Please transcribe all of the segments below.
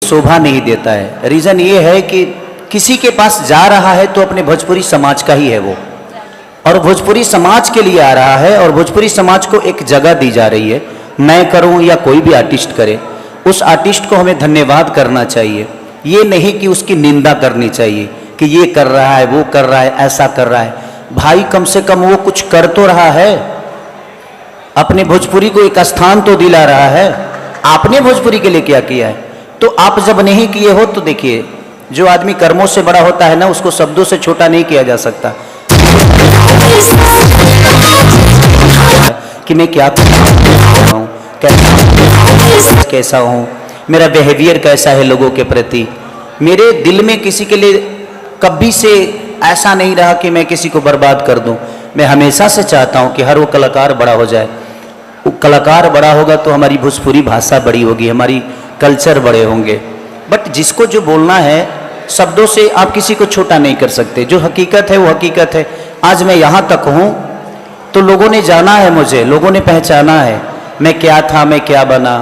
शोभा नहीं देता है। रीज़न ये है कि किसी के पास जा रहा है तो अपने भोजपुरी समाज का ही है वो, और भोजपुरी समाज के लिए आ रहा है, और भोजपुरी समाज को एक जगह दी जा रही है। मैं करूं या कोई भी आर्टिस्ट करे, उस आर्टिस्ट को हमें धन्यवाद करना चाहिए, ये नहीं कि उसकी निंदा करनी चाहिए कि ये कर रहा है, वो कर रहा है, ऐसा कर रहा है। भाई कम से कम वो कुछ कर तो रहा है, अपने भोजपुरी को एक स्थान तो दिला रहा है। आपने भोजपुरी के लिए क्या किया है? तो आप जब नहीं किए हो तो देखिए, जो आदमी कर्मों से बड़ा होता है ना, उसको शब्दों से छोटा नहीं किया जा सकता। कि मैं क्या हूँ, कैसा हूँ, मेरा बिहेवियर कैसा है लोगों के प्रति। मेरे दिल में किसी के लिए कभी से ऐसा नहीं रहा कि मैं किसी को बर्बाद कर दूं। मैं हमेशा से चाहता हूं कि हर वो कलाकार बड़ा हो जाए। वो कलाकार बड़ा होगा तो हमारी भोजपुरी भाषा बड़ी होगी, हमारी कल्चर बड़े होंगे। बट जिसको जो बोलना है, शब्दों से आप किसी को छोटा नहीं कर सकते। जो हकीकत है वो हकीकत है। आज मैं यहाँ तक हूँ तो लोगों ने जाना है मुझे, लोगों ने पहचाना है मैं क्या था, मैं क्या बना।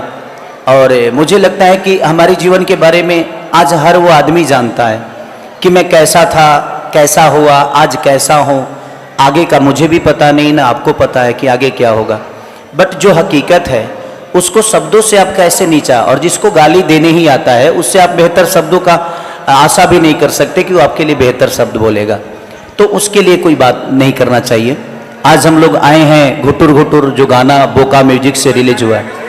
और मुझे लगता है कि हमारे जीवन के बारे में आज हर वो आदमी जानता है कि मैं कैसा था, कैसा हुआ, आज कैसा हूँ। आगे का मुझे भी पता नहीं, ना आपको पता है कि आगे क्या होगा। बट जो हकीकत है उसको शब्दों से आप कैसे नीचा, और जिसको गाली देने ही आता है उससे आप बेहतर शब्दों का आशा भी नहीं कर सकते कि वो आपके लिए बेहतर शब्द बोलेगा। तो उसके लिए कोई बात नहीं करना चाहिए। आज हम लोग आए हैं घुटुर घुटुर, जो गाना बोका म्यूजिक से रिलीज हुआ है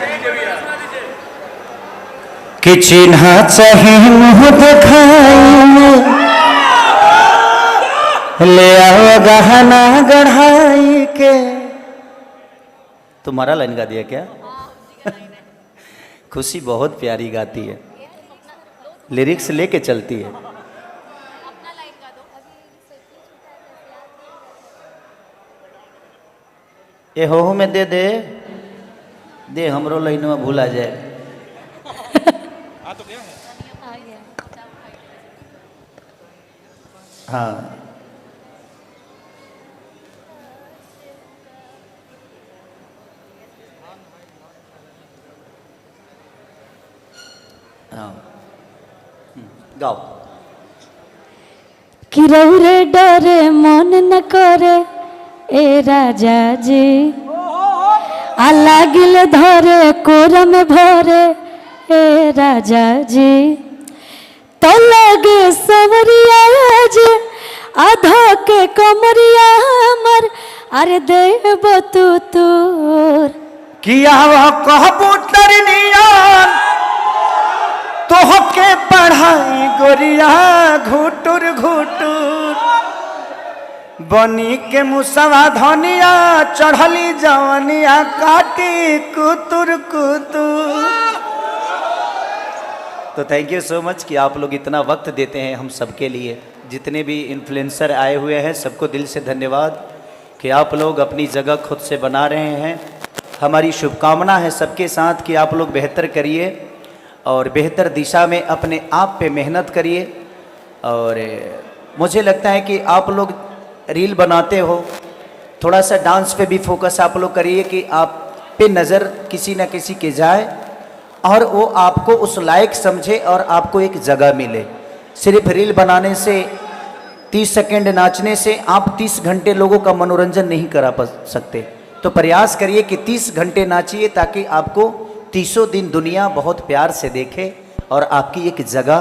कि चिन्हा चाहे मुँह दिखाई, ले आओ गहना गढ़ाई के। तुम्हारा लाइन गा दिया क्या? खुशी बहुत प्यारी गाती है, लिरिक्स लेके चलती है। ये हो में दे दे दे, हमरो लाइन में भूला जाए। हाँ गाओ। कि रौरे डरे मन न करे ए राजा जी, आ लागिल धरे कोरा में भरे ए राजा जी। तो लगे सवरिया जी, आधा के कमरिया हमर, अरे देव तू तोर किया वह कबूतर नियन तो के पढ़ाई गोरिया घुटुर घुटुर, बनी के मुसवा धनिया चढ़ली जवनिया काटी कुतुर कुतुर। तो थैंक यू सो मच कि आप लोग इतना वक्त देते हैं हम सबके लिए। जितने भी इन्फ्लुएंसर आए हुए हैं सबको दिल से धन्यवाद कि आप लोग अपनी जगह खुद से बना रहे हैं। हमारी शुभकामना है सबके साथ कि आप लोग बेहतर करिए और बेहतर दिशा में अपने आप पे मेहनत करिए। और मुझे लगता है कि आप लोग रील बनाते हो, थोड़ा सा डांस पे भी फोकस आप लोग करिए कि आप पे नज़र किसी न किसी के जाए और वो आपको उस लायक समझे और आपको एक जगह मिले। सिर्फ रील बनाने से, 30 सेकंड नाचने से आप 30 घंटे लोगों का मनोरंजन नहीं करा सकते। तो प्रयास करिए कि 30 घंटे नाचिए ताकि आपको 30 दिन दुनिया बहुत प्यार से देखे और आपकी एक जगह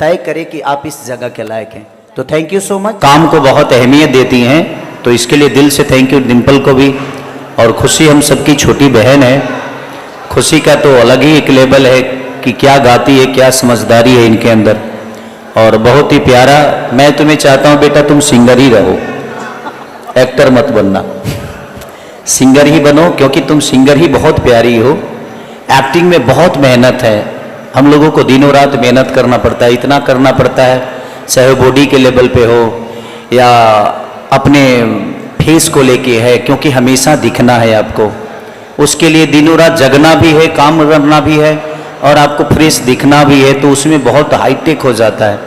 तय करे कि आप इस जगह के लायक हैं। तो थैंक यू सो मच। काम को बहुत अहमियत देती हैं, तो इसके लिए दिल से थैंक यू डिम्पल को भी। और खुशी हम सबकी छोटी बहन है। खुशी का तो अलग ही एक लेवल है कि क्या गाती है, क्या समझदारी है इनके अंदर, और बहुत ही प्यारा। मैं तुम्हें चाहता हूँ बेटा तुम सिंगर ही रहो, एक्टर मत बनना, सिंगर ही बनो, क्योंकि तुम सिंगर ही बहुत प्यारी हो। एक्टिंग में बहुत मेहनत है, हम लोगों को दिनों रात मेहनत करना पड़ता है, इतना करना पड़ता है, चाहे बॉडी के लेवल पे हो या अपने फेस को लेके है, क्योंकि हमेशा दिखना है आपको। उसके लिए दिनों रात जगना भी है, काम करना भी है और आपको फ्रेश दिखना भी है, तो उसमें बहुत हाईटेक हो जाता है।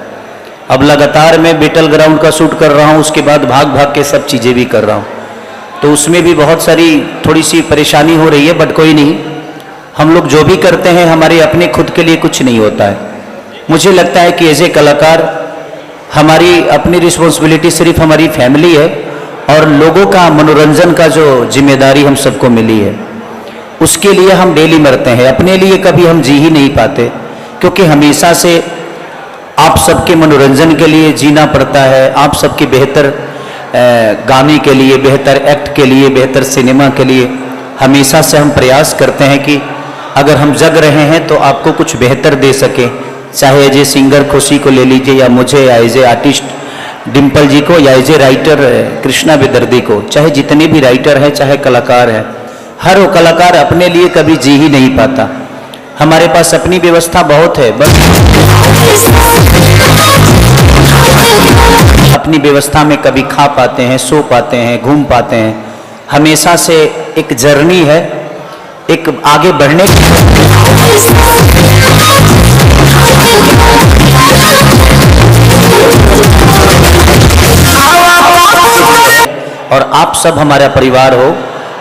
अब लगातार मैं बैटल ग्राउंड का शूट कर रहा हूँ, उसके बाद भाग भाग के सब चीज़ें भी कर रहा हूँ, तो उसमें भी बहुत सारी थोड़ी सी परेशानी हो रही है, बट कोई नहीं, हम लोग जो भी करते हैं हमारे अपने खुद के लिए कुछ नहीं होता है। मुझे लगता है कि एज ए कलाकार हमारी अपनी रिस्पॉन्सिबिलिटी सिर्फ हमारी फैमिली है और लोगों का मनोरंजन का जो जिम्मेदारी हम सबको मिली है उसके लिए हम डेली मरते हैं। अपने लिए कभी हम जी ही नहीं पाते, क्योंकि हमेशा से आप सबके मनोरंजन के लिए जीना पड़ता है। आप सबके बेहतर गाने के लिए, बेहतर एक्ट के लिए, बेहतर सिनेमा के लिए हमेशा से हम प्रयास करते हैं कि अगर हम जग रहे हैं तो आपको कुछ बेहतर दे सकें। चाहे एज ए सिंगर खुशी को ले लीजिए, या मुझे, या एज ए आर्टिस्ट डिम्पल जी को, या एज ए राइटर कृष्णा बेदर्दी को, चाहे जितने भी राइटर हैं, चाहे कलाकार हैं, हर वो कलाकार अपने लिए कभी जी ही नहीं पाता। हमारे पास अपनी व्यवस्था बहुत है, बस अपनी व्यवस्था में कभी खा पाते हैं, सो पाते हैं, घूम पाते हैं। हमेशा से एक जर्नी है, एक आगे बढ़ने की। और आप सब हमारा परिवार हो।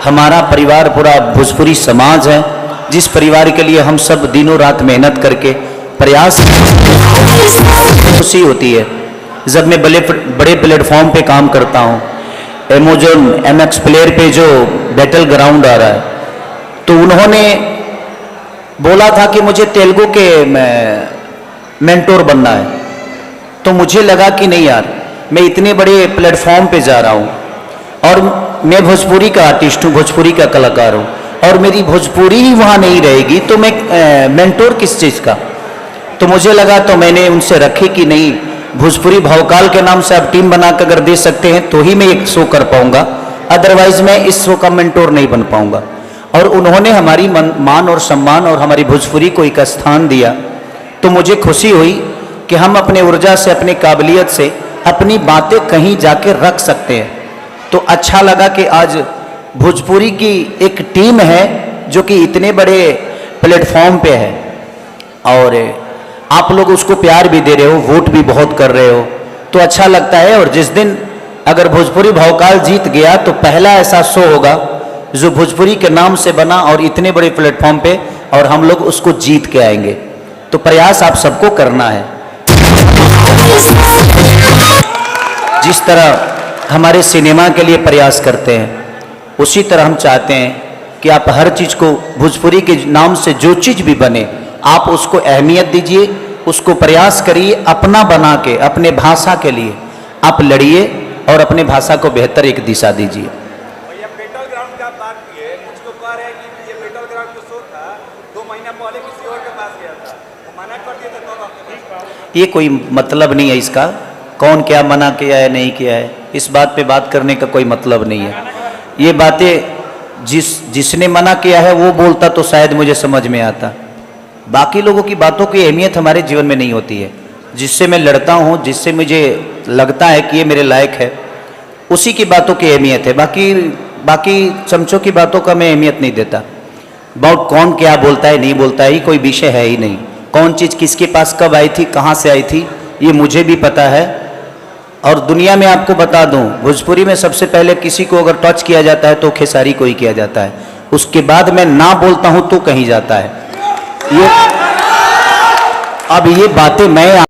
हमारा परिवार पूरा भोजपुरी समाज है, जिस परिवार के लिए हम सब दिनों रात मेहनत करके प्रयास। खुशी होती है जब मैं बड़े प्लेटफॉर्म पे काम करता हूँ। एमेजॉन MX प्लेयर पे जो बैटल ग्राउंड आ रहा है, तो उन्होंने बोला था कि मुझे तेलुगु के मेंटोर बनना है। तो मुझे लगा कि नहीं यार, मैं इतने बड़े प्लेटफॉर्म पे जा रहा हूँ और मैं भोजपुरी का आर्टिस्ट हूँ, भोजपुरी का कलाकार हूँ, और मेरी भोजपुरी ही वहाँ नहीं रहेगी तो मैं मेंटोर किस चीज़ का। तो मुझे लगा, तो मैंने उनसे रखी कि नहीं, भोजपुरी भावकाल के नाम से आप टीम बना कर अगर दे सकते हैं तो ही मैं एक शो कर पाऊंगा, अदरवाइज मैं इस शो का मेंटोर नहीं बन पाऊंगा। और उन्होंने हमारी मान और सम्मान और हमारी भोजपुरी को एक स्थान दिया। तो मुझे खुशी हुई कि हम अपने ऊर्जा से, अपनी काबिलियत से अपनी बातें कहीं जाके रख सकते हैं। तो अच्छा लगा कि आज भोजपुरी की एक टीम है जो कि इतने बड़े प्लेटफॉर्म पे है, और आप लोग उसको प्यार भी दे रहे हो, वोट भी बहुत कर रहे हो, तो अच्छा लगता है। और जिस दिन अगर भोजपुरी भावकाल जीत गया तो पहला ऐसा शो होगा जो भोजपुरी के नाम से बना और इतने बड़े प्लेटफॉर्म पे, और हम लोग उसको जीत के आएंगे। तो प्रयास आप सबको करना है। जिस तरह हमारे सिनेमा के लिए प्रयास करते हैं, उसी तरह हम चाहते हैं कि आप हर चीज़ को, भोजपुरी के नाम से जो चीज़ भी बने, आप उसको अहमियत दीजिए, उसको प्रयास करिए, अपना बना के अपने भाषा के लिए आप लड़िए और अपने भाषा को बेहतर एक दिशा दीजिए। भैया बैटल ग्राउंड का बात किए, कुछ लोग कह रहे हैं कि ये बैटल ग्राउंड जो शो था 2 महीना पहले किसी और के पास गया था, वो मना कर दिया था, तो आपके पास। ये कोई मतलब नहीं है इसका, कौन क्या मना किया है नहीं किया है, इस बात पे बात करने का कोई मतलब नहीं है। ये बातें जिसने मना किया है वो बोलता तो शायद मुझे समझ में आता। बाकी लोगों की बातों की अहमियत हमारे जीवन में नहीं होती है। जिससे मैं लड़ता हूँ, जिससे मुझे लगता है कि ये मेरे लायक है, उसी की बातों की अहमियत है। बाकी चमचों की बातों का मैं अहमियत नहीं देता। बहुत कौन क्या बोलता है नहीं बोलता है, कोई विषय है ही नहीं। कौन चीज़ किसके पास कब आई थी, कहाँ से आई थी, ये मुझे भी पता है। और दुनिया में आपको बता दूं, भोजपुरी में सबसे पहले किसी को अगर टच किया जाता है तो खेसारी को ही किया जाता है। उसके बाद मैं ना बोलता हूं तो कहीं जाता है। अब ये बातें मैं